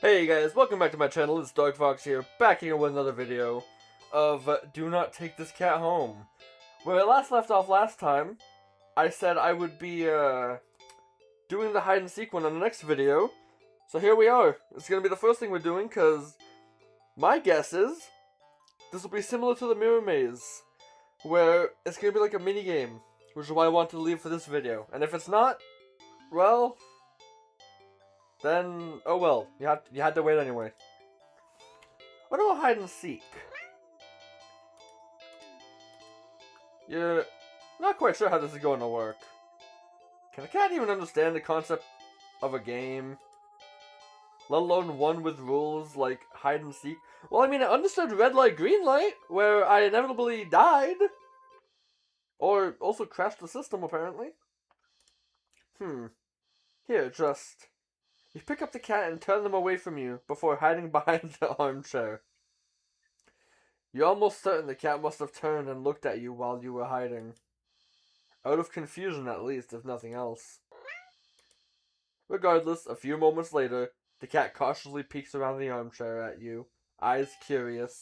Hey guys, welcome back to my channel. It's Dog Fox here, back here with another video of Do Not Take This Cat Home. Where I last left off last time, I said I would be doing the hide and seek one on the next video. So here we are. It's going to be the first thing we're doing because my guess is this will be similar to the mirror maze, where it's going to be like a mini game, which is why I wanted to leave for this video. And if it's not, well, then, oh well, you had to wait anyway. What about hide and seek? You're not quite sure how this is going to work. Can a cat even understand the concept of a game? Let alone one with rules like hide and seek? Well, I mean, I understood red light, green light, where I inevitably died. Or also crashed the system, apparently. Here, just... You pick up the cat and turn them away from you before hiding behind the armchair. You're almost certain the cat must have turned and looked at you while you were hiding. Out of confusion, at least, if nothing else. Regardless, a few moments later, the cat cautiously peeks around the armchair at you, eyes curious.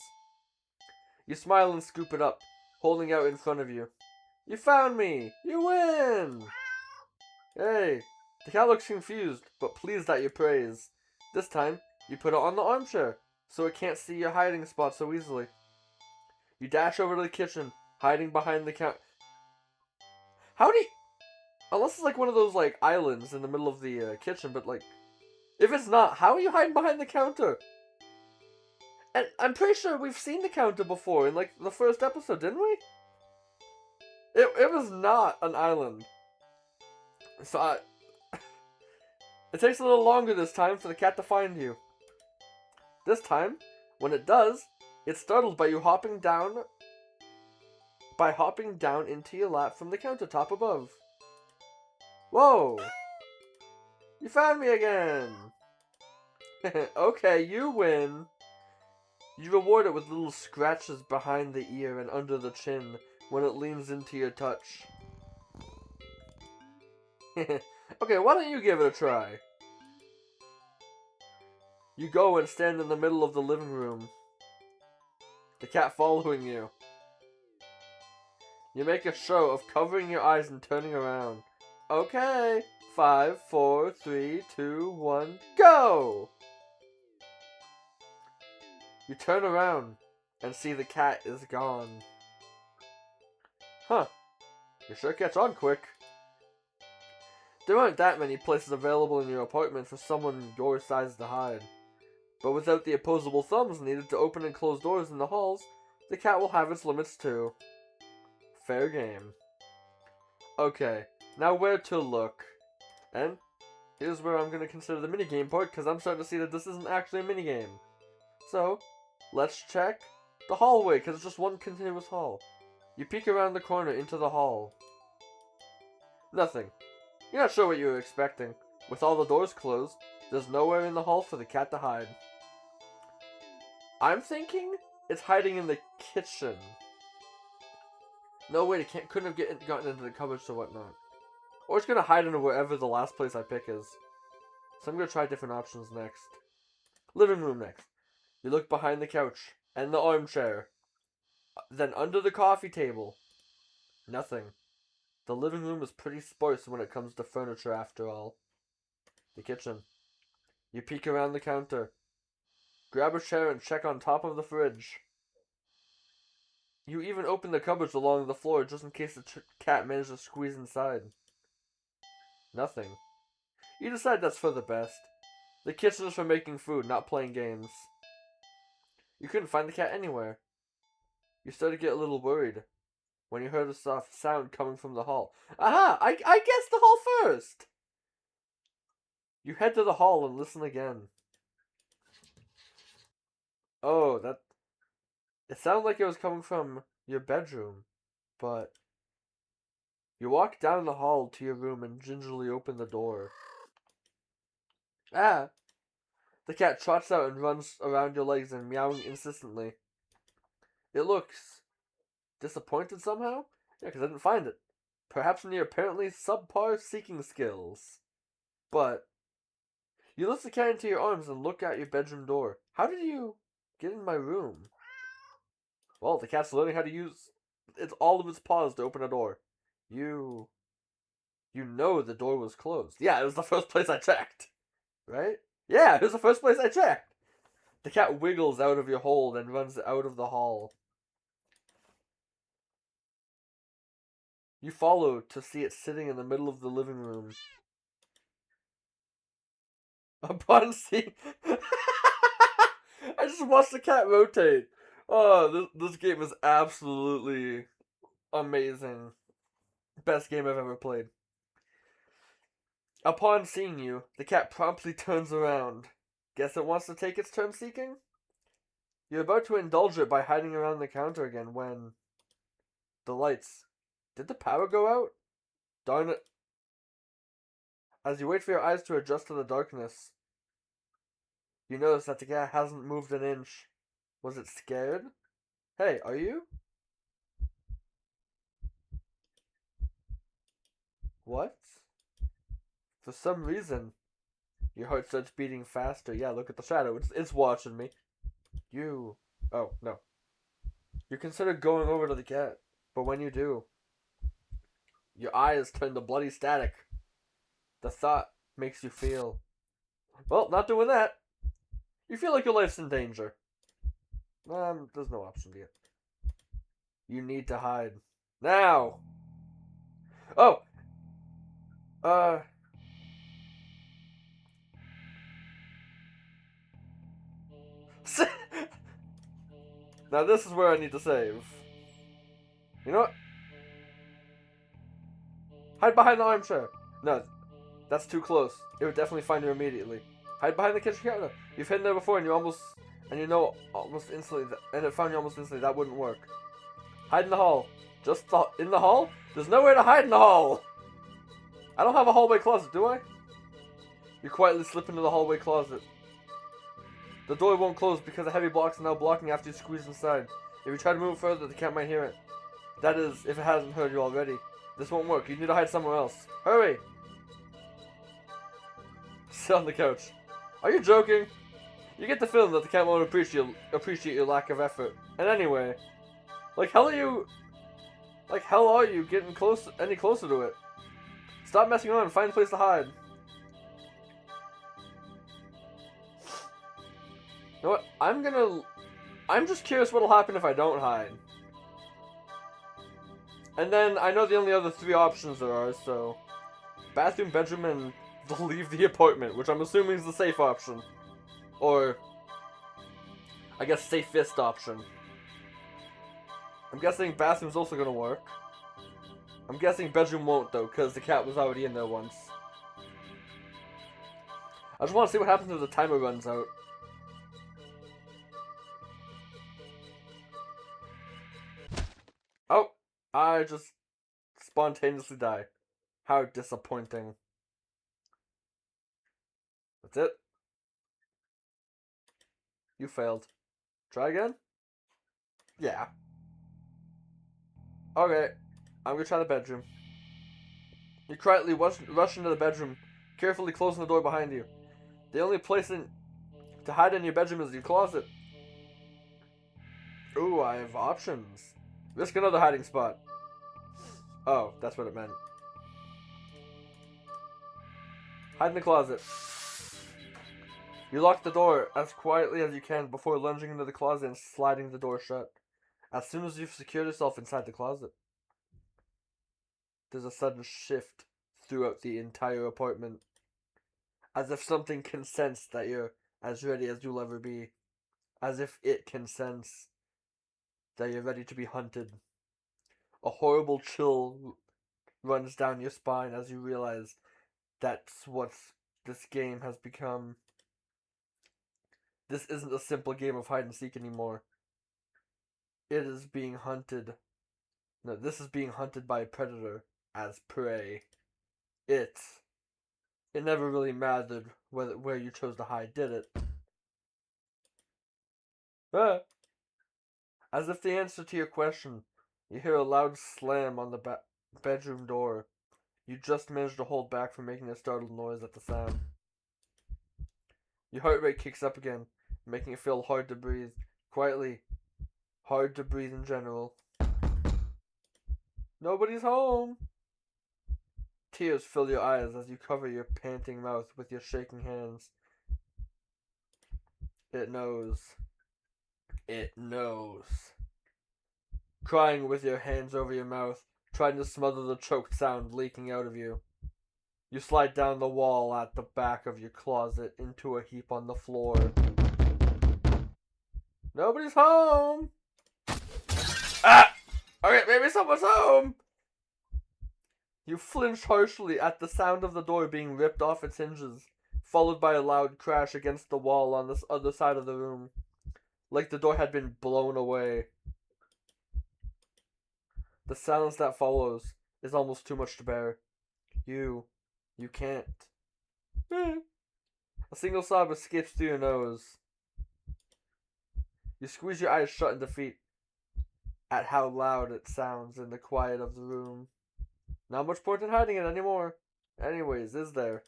You smile and scoop it up, holding out in front of you. You found me! You win! Hey! The cat looks confused, but pleased at your praise. This time, you put it on the armchair, so it can't see your hiding spot so easily. You dash over to the kitchen, hiding behind the counter. How do you... Unless it's like one of those, like, islands in the middle of the kitchen, but, like... If it's not, how are you hiding behind the counter? And I'm pretty sure we've seen the counter before in, like, the first episode, didn't we? It was not an island. So It takes a little longer this time for the cat to find you. This time, when it does, it's startled by you hopping down into your lap from the countertop above. Whoa! You found me again! Okay, you win. You reward it with little scratches behind the ear and under the chin when it leans into your touch. Okay, why don't you give it a try? You go and stand in the middle of the living room. The cat following you. You make a show of covering your eyes and turning around. Okay. 5, 4, 3, 2, 1, go! You turn around and see the cat is gone. Huh. You sure catch on quick. There aren't that many places available in your apartment for someone your size to hide. But without the opposable thumbs needed to open and close doors in the halls, the cat will have its limits too. Fair game. Okay, now where to look? And here's where I'm going to consider the minigame part, because I'm starting to see that this isn't actually a minigame. So, let's check the hallway, because it's just one continuous hall. You peek around the corner into the hall. Nothing. You're not sure what you were expecting. With all the doors closed, there's nowhere in the hall for the cat to hide. I'm thinking it's hiding in the kitchen. No, wait, it couldn't have gotten into the cupboards or whatnot. Or it's gonna hide in wherever the last place I pick is. So I'm gonna try different options next. Living room next. You look behind the couch and the armchair. Then under the coffee table. Nothing. The living room is pretty sparse when it comes to furniture after all. The kitchen. You peek around the counter. Grab a chair and check on top of the fridge. You even open the cupboards along the floor just in case the cat managed to squeeze inside. Nothing. You decide that's for the best. The kitchen is for making food, not playing games. You couldn't find the cat anywhere. You started to get a little worried when you heard a soft sound coming from the hall. Aha! I guessed the hall first! You head to the hall and listen again. Oh, it sounded like it was coming from your bedroom, but you walk down the hall to your room and gingerly open the door. Ah! The cat trots out and runs around your legs and meowing insistently. It looks disappointed somehow? Yeah, because I didn't find it. Perhaps in your apparently subpar seeking skills. But You lift the cat into your arms and look at your bedroom door. How did you get in my room? Well, the cat's learning how to use all of its paws to open a door. You know the door was closed. Yeah, it was the first place I checked. Right? Yeah, it was the first place I checked. The cat wiggles out of your hold and runs out of the hall. You follow to see it sitting in the middle of the living room. Upon seeing... I just watched the cat rotate. Oh, this game is absolutely amazing. Best game I've ever played. Upon seeing you, the cat promptly turns around. Guess it wants to take its turn seeking? You're about to indulge it by hiding around the counter again when... The lights. Did the power go out? Darn it. As you wait for your eyes to adjust to the darkness, you notice that the cat hasn't moved an inch. Was it scared? Hey, are you? What? For some reason, your heart starts beating faster. Yeah, look at the shadow. It's watching me. You... Oh, no. You consider going over to the cat, but when you do, your eyes turn to bloody static. The thought makes you feel... Well, not doing that. You feel like your life's in danger. There's no option yet. You need to hide. Now! Oh! Now this is where I need to save. You know what? Hide behind the armchair. No, that's too close. It would definitely find you immediately. Hide behind the kitchen counter. You've hidden there before, and you know almost instantly, and it found you almost instantly. That wouldn't work. Hide in the hall. In the hall? There's nowhere to hide in the hall. I don't have a hallway closet, do I? You quietly slip into the hallway closet. The door won't close because the heavy blocks are now blocking after you squeeze inside. If you try to move further, the cat might hear it. That is, if it hasn't heard you already. This won't work. You need to hide somewhere else. Hurry! Sit on the couch. Are you joking? You get the feeling that the cat won't appreciate your lack of effort. And anyway, like hell are you getting any closer to it? Stop messing around and find a place to hide. You know what? I'm just curious what'll happen if I don't hide. And then I know the only other 3 options there are, so... Bathroom, bedroom, and leave the apartment, which I'm assuming is the safe option. Or... I guess safest option. I'm guessing bathroom's also gonna work. I'm guessing bedroom won't, though, because the cat was already in there once. I just want to see what happens if the timer runs out. Oh! I just spontaneously die. How disappointing. That's it. You failed. Try again? Yeah. Okay. I'm gonna try the bedroom. You quietly rush into the bedroom, carefully closing the door behind you. The only place to hide in your bedroom is your closet. Ooh, I have options. Risk another hiding spot. Oh, that's what it meant. Hide in the closet. You lock the door as quietly as you can before lunging into the closet and sliding the door shut. As soon as you've secured yourself inside the closet, there's a sudden shift throughout the entire apartment. As if something can sense that you're as ready as you'll ever be. As if it can sense that you're ready to be hunted. A horrible chill runs down your spine as you realize that's what this game has become. This isn't a simple game of hide and seek anymore. It is being hunted. No, this is being hunted by a predator as prey. It never really mattered where you chose to hide, did it? Ah. As if the answer to your question, you hear a loud slam on the bedroom door. You just managed to hold back from making a startled noise at the sound. Your heart rate kicks up again, making it feel hard to breathe. Quietly. Hard to breathe in general. Nobody's home. Tears fill your eyes as you cover your panting mouth with your shaking hands. It knows. It knows. Crying with your hands over your mouth, trying to smother the choked sound leaking out of you. You slide down the wall at the back of your closet into a heap on the floor. Nobody's home! Ah! Okay, maybe someone's home! You flinch harshly at the sound of the door being ripped off its hinges, followed by a loud crash against the wall on this other side of the room, like the door had been blown away. The silence that follows is almost too much to bear. You can't. A single sob escapes through your nose. You squeeze your eyes shut in defeat at how loud it sounds in the quiet of the room. Not much point in hiding it anymore. Anyways, is there?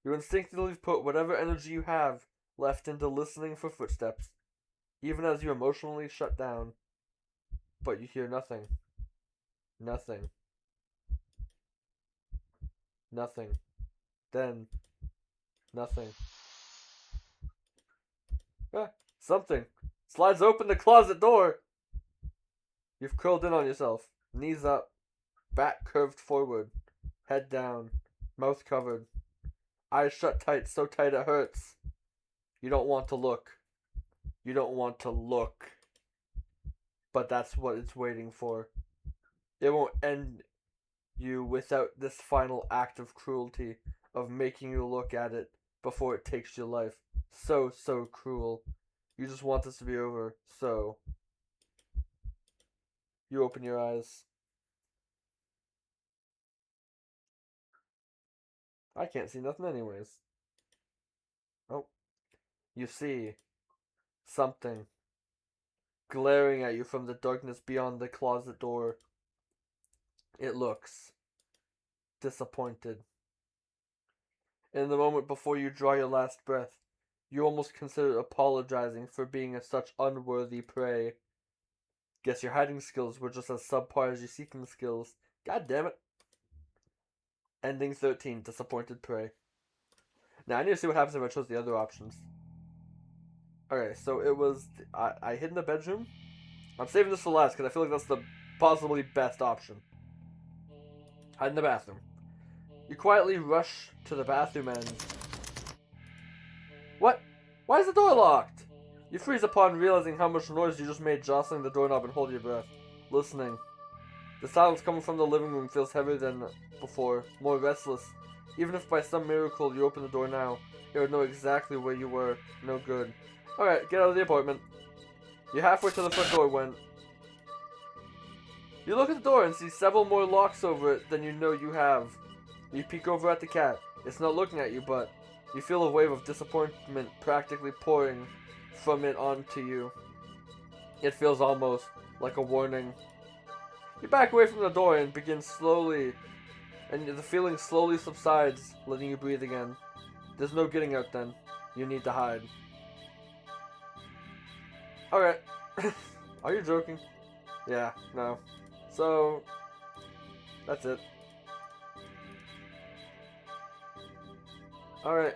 You instinctively put whatever energy you have left into listening for footsteps, even as you emotionally shut down. But you hear nothing. Nothing. Nothing. Then, nothing. Something slides open the closet door. You've curled in on yourself, knees up, back curved forward, head down, mouth covered, eyes shut tight, so tight it hurts. You don't want to look. You don't want to look. But that's what it's waiting for. It won't end you without this final act of cruelty, of making you look at it before it takes your life. So cruel. You just want this to be over, so. You open your eyes. I can't see nothing anyways. Oh. You see something glaring at you from the darkness beyond the closet door. It looks disappointed. In the moment before you draw your last breath, you almost consider apologizing for being such unworthy prey. Guess your hiding skills were just as subpar as your seeking skills. God damn it. Ending 13, disappointed prey. Now I need to see what happens if I chose the other options. Okay, so it was... I hid in the bedroom. I'm saving this for last because I feel like that's the possibly best option. Hide in the bathroom. You quietly rush to the bathroom and... What? Why is the door locked? You freeze upon realizing how much noise you just made jostling the doorknob and hold your breath, listening. The silence coming from the living room feels heavier than before, more restless. Even if by some miracle you open the door now, it would know exactly where you were. No good. Alright, get out of the apartment. You're halfway to the front door when... You look at the door and see several more locks over it than you know you have. You peek over at the cat. It's not looking at you, but you feel a wave of disappointment practically pouring from it onto you. It feels almost like a warning. You back away from the door and begin slowly, and the feeling slowly subsides, letting you breathe again. There's no getting out then. You need to hide. Okay. Are you joking? Yeah, no. So, that's it. Alright,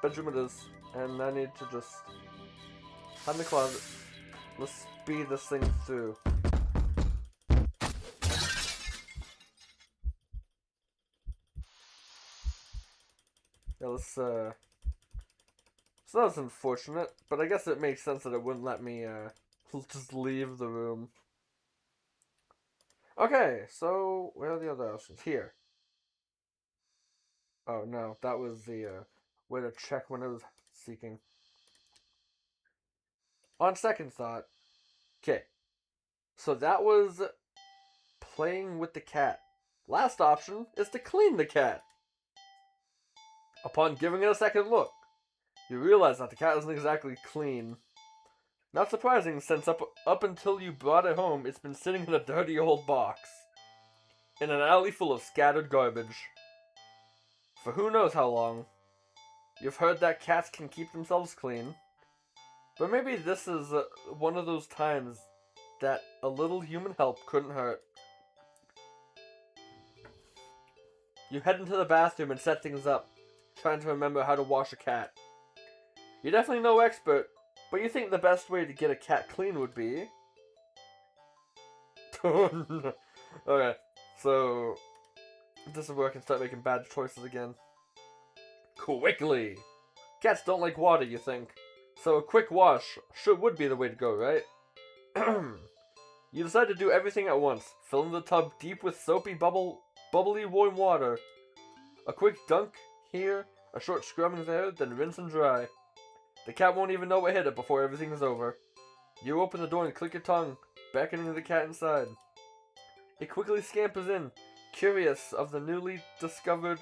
bedroom it is. And I need to just hide in the closet. Let's speed this thing through. Yeah, let's, so that was unfortunate, but I guess it makes sense that it wouldn't let me, just leave the room. Okay, so, where are the other options? Here. Oh, no, that was the, way to check when I was seeking. On second thought, okay, so that was playing with the cat. Last option is to clean the cat. Upon giving it a second look, you realize that the cat isn't exactly clean. Not surprising, since up until you brought it home, it's been sitting in a dirty old box. In an alley full of scattered garbage. For who knows how long. You've heard that cats can keep themselves clean. But maybe this is one of those times that a little human help couldn't hurt. You head into the bathroom and set things up, trying to remember how to wash a cat. You're definitely no expert, but you think the best way to get a cat clean would be... Okay, so this is where I can start making bad choices again. Quickly! Cats don't like water, you think. So a quick wash would be the way to go, right? You decide to do everything at once. Fill in the tub deep with soapy, bubbly warm water. A quick dunk here, a short scrubbing there, then rinse and dry. The cat won't even know what hit it before everything is over. You open the door and click your tongue, beckoning the cat inside. It quickly scampers in, curious of the newly discovered...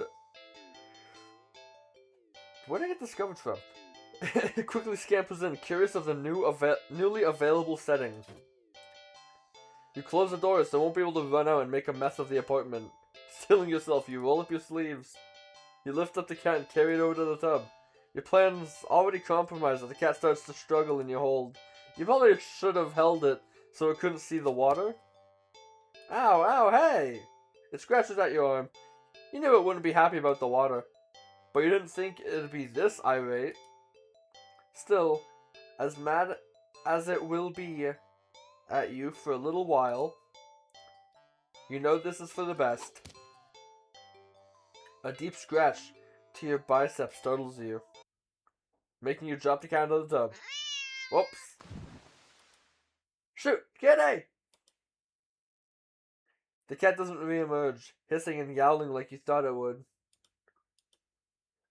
Where did I get discovered from? It quickly scampers in, curious of the newly available settings. You close the door so it won't be able to run out and make a mess of the apartment. Stilling yourself, you roll up your sleeves. You lift up the cat and carry it over to the tub. Your plan's already compromised as the cat starts to struggle in your hold. You probably should have held it so it couldn't see the water. Ow, ow, hey! It scratches at your arm. You knew it wouldn't be happy about the water, but you didn't think it'd be this irate. Still, as mad as it will be at you for a little while, you know this is for the best. A deep scratch to your bicep startles you, making you drop the cat into the tub. Whoops. Shoot, kitty! The cat doesn't re-emerge, hissing and yowling like you thought it would.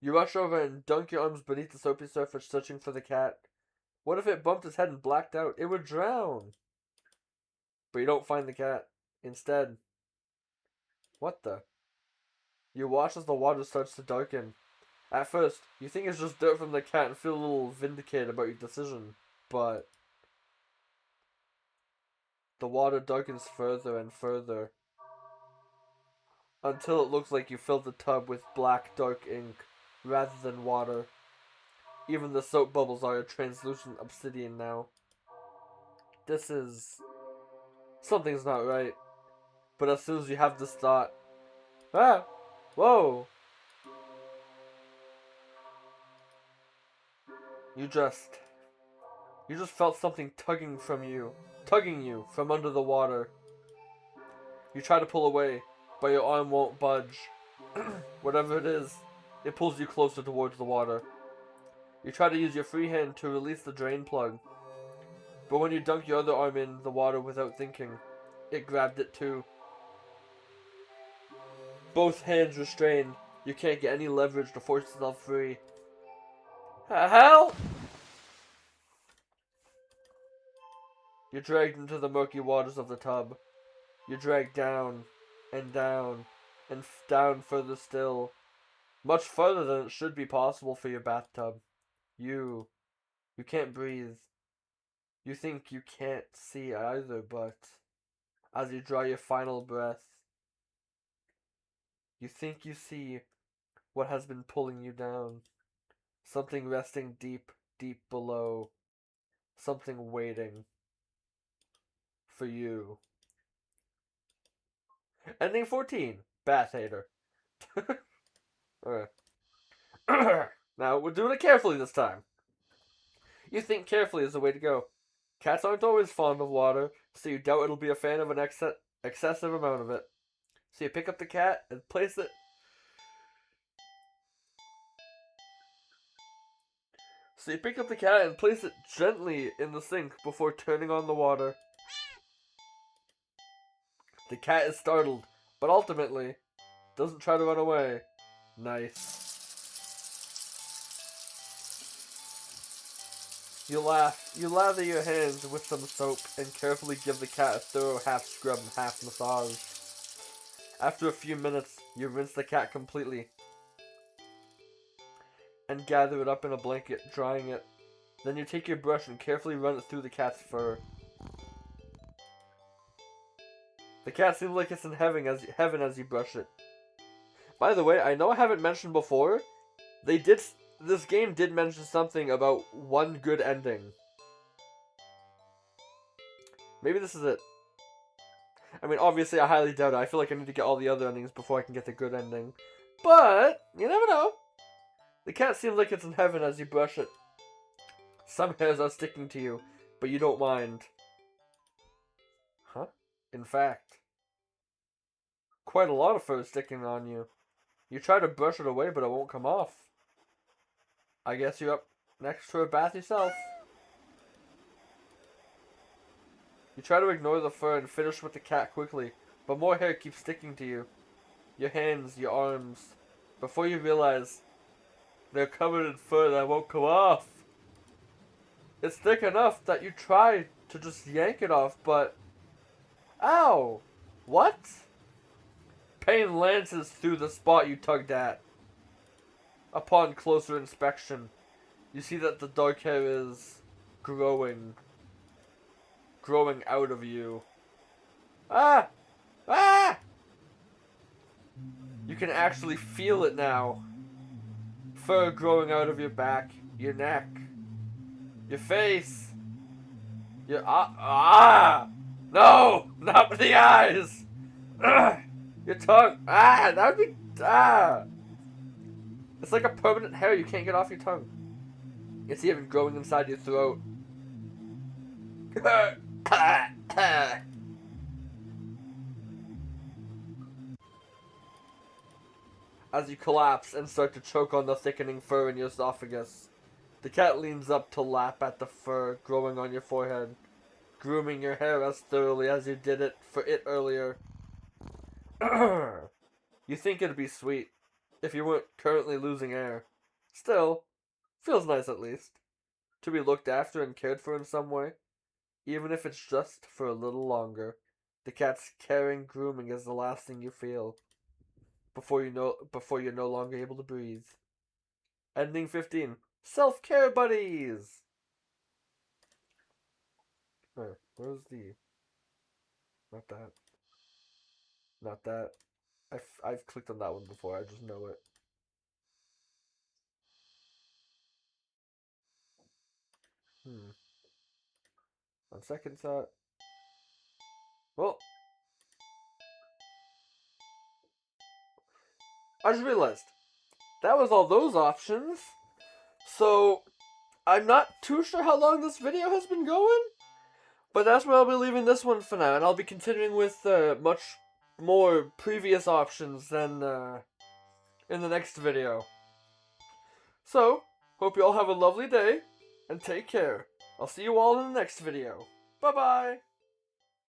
You rush over and dunk your arms beneath the soapy surface, searching for the cat. What if it bumped its head and blacked out? It would drown. But you don't find the cat. Instead, what the? You watch as the water starts to darken. At first, you think it's just dirt from the cat and feel a little vindicated about your decision, but the water darkens further and further until it looks like you filled the tub with black, dark ink rather than water. Even the soap bubbles are a translucent obsidian now. Something's not right. But as soon as you have this thought, whoa! You just felt something tugging you from under the water. You try to pull away, but your arm won't budge. Whatever it is, it pulls you closer towards the water. You try to use your free hand to release the drain plug, but when you dunk your other arm in the water without thinking, it grabbed it too. Both hands restrained, you can't get any leverage to force yourself free. Help! You're dragged into the murky waters of the tub. You're dragged down, and down, and down further still. Much further than it should be possible for your bathtub. You can't breathe. You think you can't see either, but as you draw your final breath, you think you see what has been pulling you down. Something resting deep, deep below. Something waiting for you. Ending 14. Bath hater. Alright. Now, we're doing it carefully this time. You think carefully is the way to go. Cats aren't always fond of water, so you doubt it'll be a fan of an excessive amount of it. So you pick up the cat and place it... gently in the sink before turning on the water. The cat is startled, but ultimately doesn't try to run away. Nice. You laugh. You lather your hands with some soap and carefully give the cat a thorough half scrub and half massage. After a few minutes, you rinse the cat completely and gather it up in a blanket, drying it. Then you take your brush and carefully run it through the cat's fur. The cat seems like it's in heaven as you brush it. By the way, I know I haven't mentioned before, they did this game did mention something about one good ending. Maybe this is it. I mean, obviously, I highly doubt it. I feel like I need to get all the other endings before I can get the good ending. But, you never know. The cat seems like it's in heaven as you brush it. Some hairs are sticking to you, but you don't mind. Huh? In fact, quite a lot of fur is sticking on you. You try to brush it away, but it won't come off. I guess you're up next to a bath yourself. You try to ignore the fur and finish with the cat quickly, but more hair keeps sticking to you. Your hands, your arms. Before you realize, they're covered in fur that won't come off. It's thick enough that you try to just yank it off, but... Ow! What? Pain lances through the spot you tugged at. Upon closer inspection, you see that the dark hair is growing out of you. Ah! Ah! You can actually feel it now. Fur growing out of your back, your neck, your face, your no, not with the eyes. Your tongue. That would be It's like a permanent hair you can't get off your tongue. It's even growing inside your throat. As you collapse and start to choke on the thickening fur in your esophagus, the cat leans up to lap at the fur growing on your forehead, grooming your hair as thoroughly as you did it for it earlier. You think it'd be sweet if you weren't currently losing air. Still, feels nice at least to be looked after and cared for in some way, even if it's just for a little longer. The cat's caring grooming is the last thing you feel before you're no longer able to breathe. Ending 15. Self-care buddies. Where's the... Not that. Not that. I've clicked on that one before. I just know it. On second thought. Well, I just realized that was all those options. So I'm not too sure how long this video has been going, but that's where I'll be leaving this one for now, and I'll be continuing with much more previous options than in the next video. So, hope you all have a lovely day, and take care. I'll see you all in the next video. Bye-bye!